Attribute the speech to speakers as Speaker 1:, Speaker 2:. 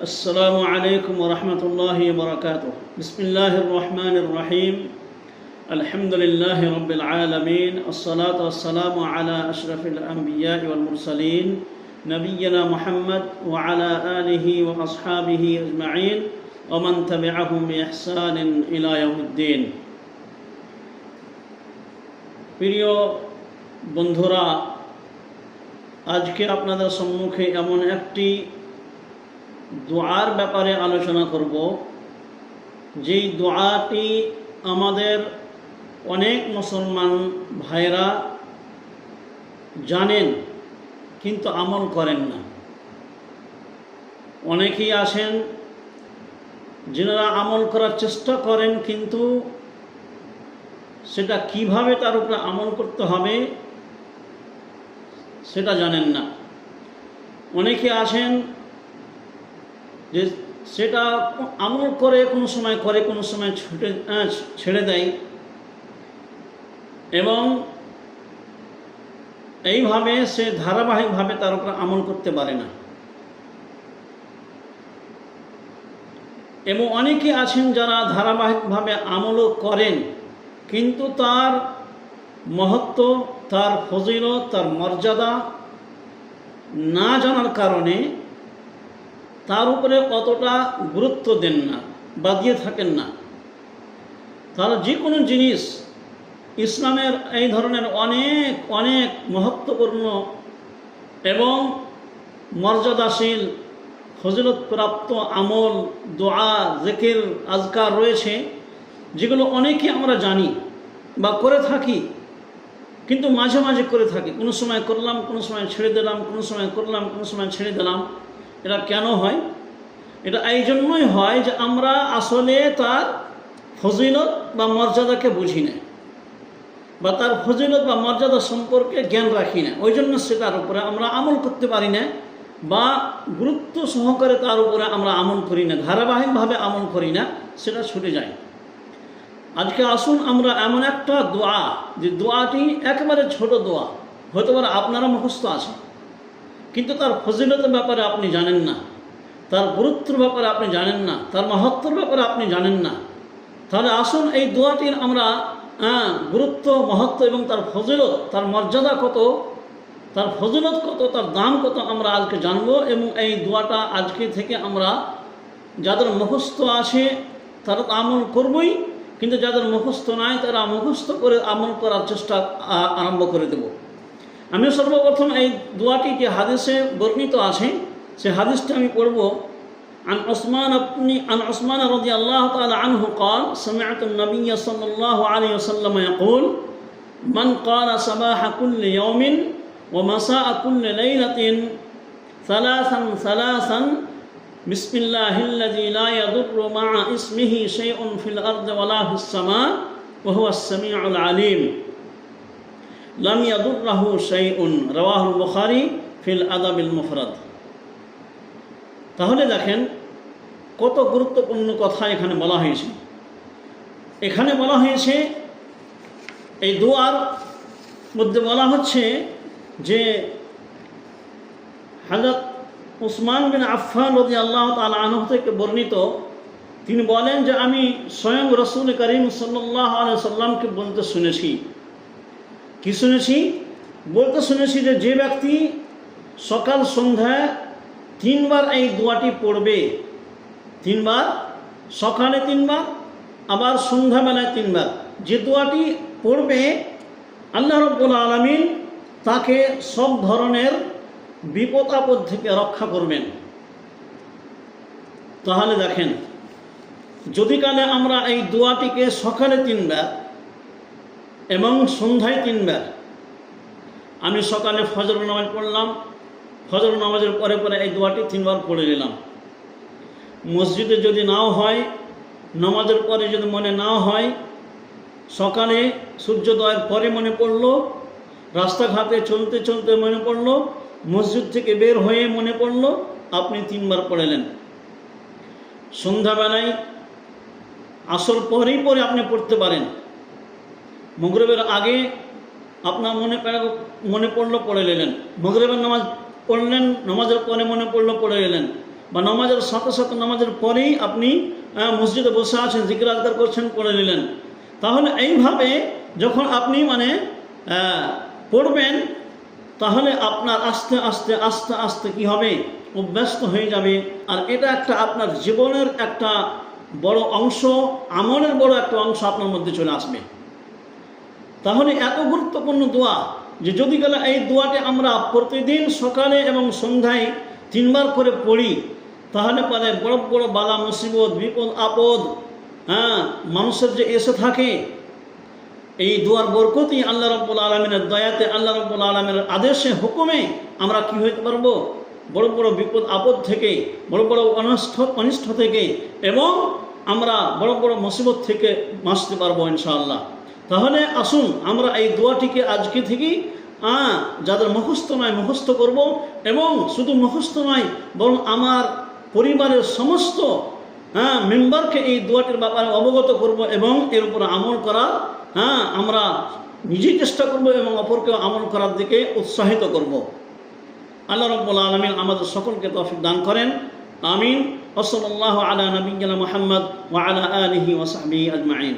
Speaker 1: السلام عليكم ورحمة الله وبركاته. بسم الله الرحمن الرحيم. الحمد لله رب العالمين. الصلاة والسلام على أشرف الأنبياء والمرسلين نبينا محمد وعلى آله وأصحابه أجمعين ومن تبعهم بإحسان إلى يوم الدين. প্রিয় বন্ধুরা, আজকে আপনাদের সম্মুখে এমন একটি দোয়ার ব্যাপারে আলোচনা করব, যেই দোয়াটি আমাদের অনেক মুসলমান ভাইরা জানেন কিন্তু আমল করেন না। অনেকেই আছেন যারা আমল করার চেষ্টা করেন কিন্তু সেটা কিভাবে তার উপরে আমল করতে হবে সেটা জানেন না। অনেকে আছেন যে সেটা আমল করে কোনো সময় করে, কোনো সময় ছেড়ে দেয়, এবং এইভাবে সে ধারাবাহিকভাবে তার উপর আমল করতে পারে না। এবং অনেকে আছেন যারা ধারাবাহিকভাবে আমলও করেন কিন্তু তার মহত্ব, তার ফজিলত, তার মর্যাদা না জানার কারণে তার উপরে অতটা গুরুত্ব দেন না বা দিয়ে থাকেন না। তাহলে যে কোনো জিনিস ইসলামের এই ধরনের অনেক অনেক মহত্বপূর্ণ এবং মর্যাদাশীল ফজিলতপ্রাপ্ত আমল, দোয়া, জিকির, আজকার রয়েছে, যেগুলো অনেকে আমরা জানি বা করে থাকি, কিন্তু মাঝে মাঝে করে থাকি। কোনো সময় করলাম, কোনো সময় ছেড়ে দিলাম, কোনো সময় করলাম, কোনো সময় ছেড়ে দিলাম। এটা কেন হয়? এটা এই জন্যই হয় যে আমরা আসলে তার ফজিলত বা মর্যাদাকে বুঝি না, বা তার ফজিলত বা মর্যাদা সম্পর্কে জ্ঞান রাখি না। ওই জন্য সেটার উপরে আমরা আমল করতে পারি না, বা গুরুত্ব সহকারে তার উপরে আমরা আমল করি না, ধারাবাহিকভাবে আমল করি না, সেটা ছুটে যায়। আজকে আসুন আমরা এমন একটা দোয়া, যে দোয়াটি একেবারে ছোট দোয়া, হতে পারে আপনারা মুখস্থ আছে, কিন্তু তার ফজিলতের ব্যাপারে আপনি জানেন না, তার গুরুত্বের ব্যাপারে আপনি জানেন না, তার মহত্বের ব্যাপারে আপনি জানেন না। তাহলে আসুন এই দোয়াটির আমরা গুরুত্ব, মহত্ব এবং তার ফজিলত, তার মর্যাদা কত, তার ফজিলত কত, তার দাম কত আমরা আজকে জানবো। এবং এই দোয়াটা আজকে থেকে আমরা যাদের মুখস্থ আছে তারা তো আমল করবই, কিন্তু যাদের মুখস্থ নাই তারা মুখস্থ করে আমল করার চেষ্টা আরম্ভ করে দেব। আমি সর্বপ্রথম এই দোয়াটি যে হাদিসে বর্ণিত আছে সে হাদিসটা আমি পড়ব। عن عثمان رضي الله تعالى عنه قال سمعت النبي صلى الله عليه وسلم يقول من قال صباح كل يوم ومساء كل ليلة ثلاثا بسم الله الذي لا يضر مع اسمه شيء في الأرض ولا في السماء وهو السميع العليم لم يضره شيء رواه البخاري في الأدب المفرد। তাহলে দেখেন কত গুরুত্বপূর্ণ কথা এখানে বলা হয়েছে। এখানে বলা হয়েছে এই দোয়ার মধ্যে বলা হচ্ছে যে হযরত উসমান বিন আফফান রাদিয়াল্লাহু তাআলা আনহু থেকে বর্ণিত, তিনি বলেন যে আমি স্বয়ং রাসূল করিম সাল্লাল্লাহু আলাইহি সাল্লামকে বলতে শুনেছি। কি শুনেছি? বলতে শুনেছি যে ব্যক্তি সকাল সন্ধ্যায় 3 বার এই দোয়াটি পড়বে, 3 বার, সকালে 3 বার, আবার সন্ধ্যাবেলায় 3 বার, যে দোয়াটি পড়বে আল্লাহ রাব্বুল আলামিন তাকে সব ধরনের বিপদ আপদ থেকে রক্ষা করবেন। তাহলে দেখেন, যদি কালে আমরা এই দোয়াটিকে সকালে 3 বার এবং সন্ধ্যায় 3 বার, আমি সকালে ফজর নামাজ পড়লাম, ফজর নামাজের পরে পরে এই দোয়াটি 3 বার পড়ে নিলাম। মসজিদে যদি নাও হয়, নামাজের পরে যদি মনে নাও হয়, সকালে সূর্যোদয়ের পরে মনে পড়লো, রাস্তাঘাটে চলতে চলতে মনে পড়লো, মসজিদ থেকে বের হয়ে মনে পড়লো, আপনি 3 বার পড়লেন। সন্ধ্যাবেলায় আসর পরেই পরে আপনি পড়তে পারেন, মাগরিবের আগে আপনার মনে পড়লো পড়ে নিলেন, মাগরিবের নামাজ পড়লেন, নামাজের পরে মনে পড়লো পড়ে নিলেন, বা নামাজের সাথে সাথে নামাজের পরেই আপনি মসজিদে বসে আছেন, জিকির আজকার করছেন, পড়ে নিলেন। তাহলে এইভাবে যখন আপনি পড়বেন, তাহলে আপনার আস্তে আস্তে আস্তে আস্তে কী হবে, অভ্যস্ত হয়ে যাবে। আর এটা একটা আপনার জীবনের একটা বড় অংশ, আমলের বড় একটা অংশ আপনার মধ্যে চলে আসবে। তাহলে এত গুরুত্বপূর্ণ দোয়া যে যদি গেলে এই দোয়াটি আমরা প্রতিদিন সকালে এবং সন্ধ্যায় 3 বার করে পড়ি, তাহলে পরে বড় বড় বালা মুসিবত, বিপদ আপদ মানুষের যে এসে থাকে, এই দোয়ার বরকতই আল্লাহ রাব্বুল আলামিনের দয়াতে, আল্লাহ রাব্বুল আলামিনের আদেশে, হুকুমে আমরা কি হইতে পারবো, বড় বড় বিপদ আপদ থেকে, বড় বড় অনিষ্ট থেকে, এবং আমরা বড় বড় মুসিবত থেকে বাঁচতে পারবো ইনশাআল্লাহ। তাহলে আসুন আমরা এই দোয়াটিকে আজকে থেকেই যাদের মুখস্থ নয় মুখস্থ করব, এবং শুধু মুখস্থ নয় বরং আমার পরিবারের সমস্ত মেম্বারকে এই দোয়াটির ব্যাপারে অবগত করব এবং এর উপর আমল করার আমরা নিজেই চেষ্টা করব এবং অপরকে আমল করার দিকে উৎসাহিত করব। আল্লাহ রাব্বুল আলামিন আমাদের সকলকে তৌফিক দান করেন। আমিন। ওয়া সাল্লাল্লাহু আলা নাবিয়্যিনা মুহাম্মদ ওয়া আলা আলিহি ওয়া সাহবিহি আজমাইন।